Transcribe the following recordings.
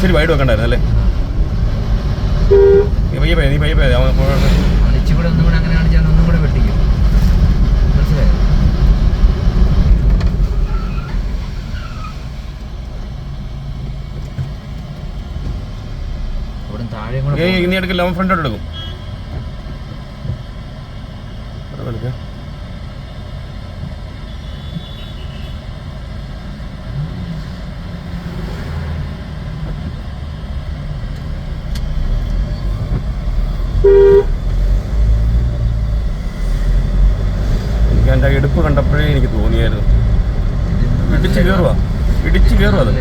ശരി വൈഡ് വെക്കണ്ടായിരുന്നു അല്ലേ? നീ പയ്യെ ഇച്ചിരി ഒന്നും കൂടെ അങ്ങനെ കാണിച്ചാൽ ഒന്നും കൂടെ വെട്ടിക്കും. മനസ്സിലായോ? ഇവിടെ താഴെ കൂടെ നീ എടുക്കില്ല, അവൻ ഫ്രണ്ടോട്ട് എടുക്കും. എനിക്ക് എൻ്റെ എടുപ്പ് കണ്ടപ്പോഴേ എനിക്ക് തോന്നിയായിരുന്നു ഇടിച്ച് കയറുക അത്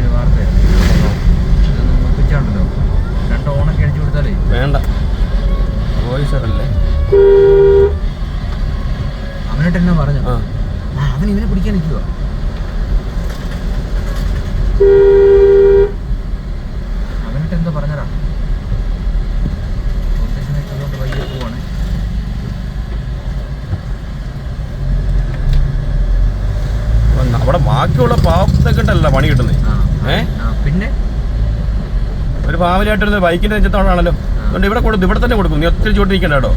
രണ്ട് ഓണൊക്കെ അടിച്ചു കൊടുത്താലേ വേണ്ട. വോയിസറല്ലേ അവനായിട്ട് എന്നാ പറഞ്ഞു? അവൻ ഇവനെ പിടിക്കാൻ നിൽക്കുക. അവനായിട്ട് എന്തോ പറഞ്ഞതാ. കൊണ്ട് വൈകി പോവാണ്. അവിടെ ബാക്കിയുള്ള പാവത്തൊക്കെ ഉണ്ടല്ലോ പണി കിട്ടുന്നത്. പിന്നെ ഒരു ഫാമിലി ആയിട്ടിരുന്ന ബൈക്കിന്റെ നെഞ്ചത്തോടാണല്ലോ. അതുകൊണ്ട് ഇവിടെ കൊടുക്കും, ഇവിടെ തന്നെ കൊടുക്കും. നീ ഒത്തിരി ചോട്ടിരിക്കണ്ട കേട്ടോ.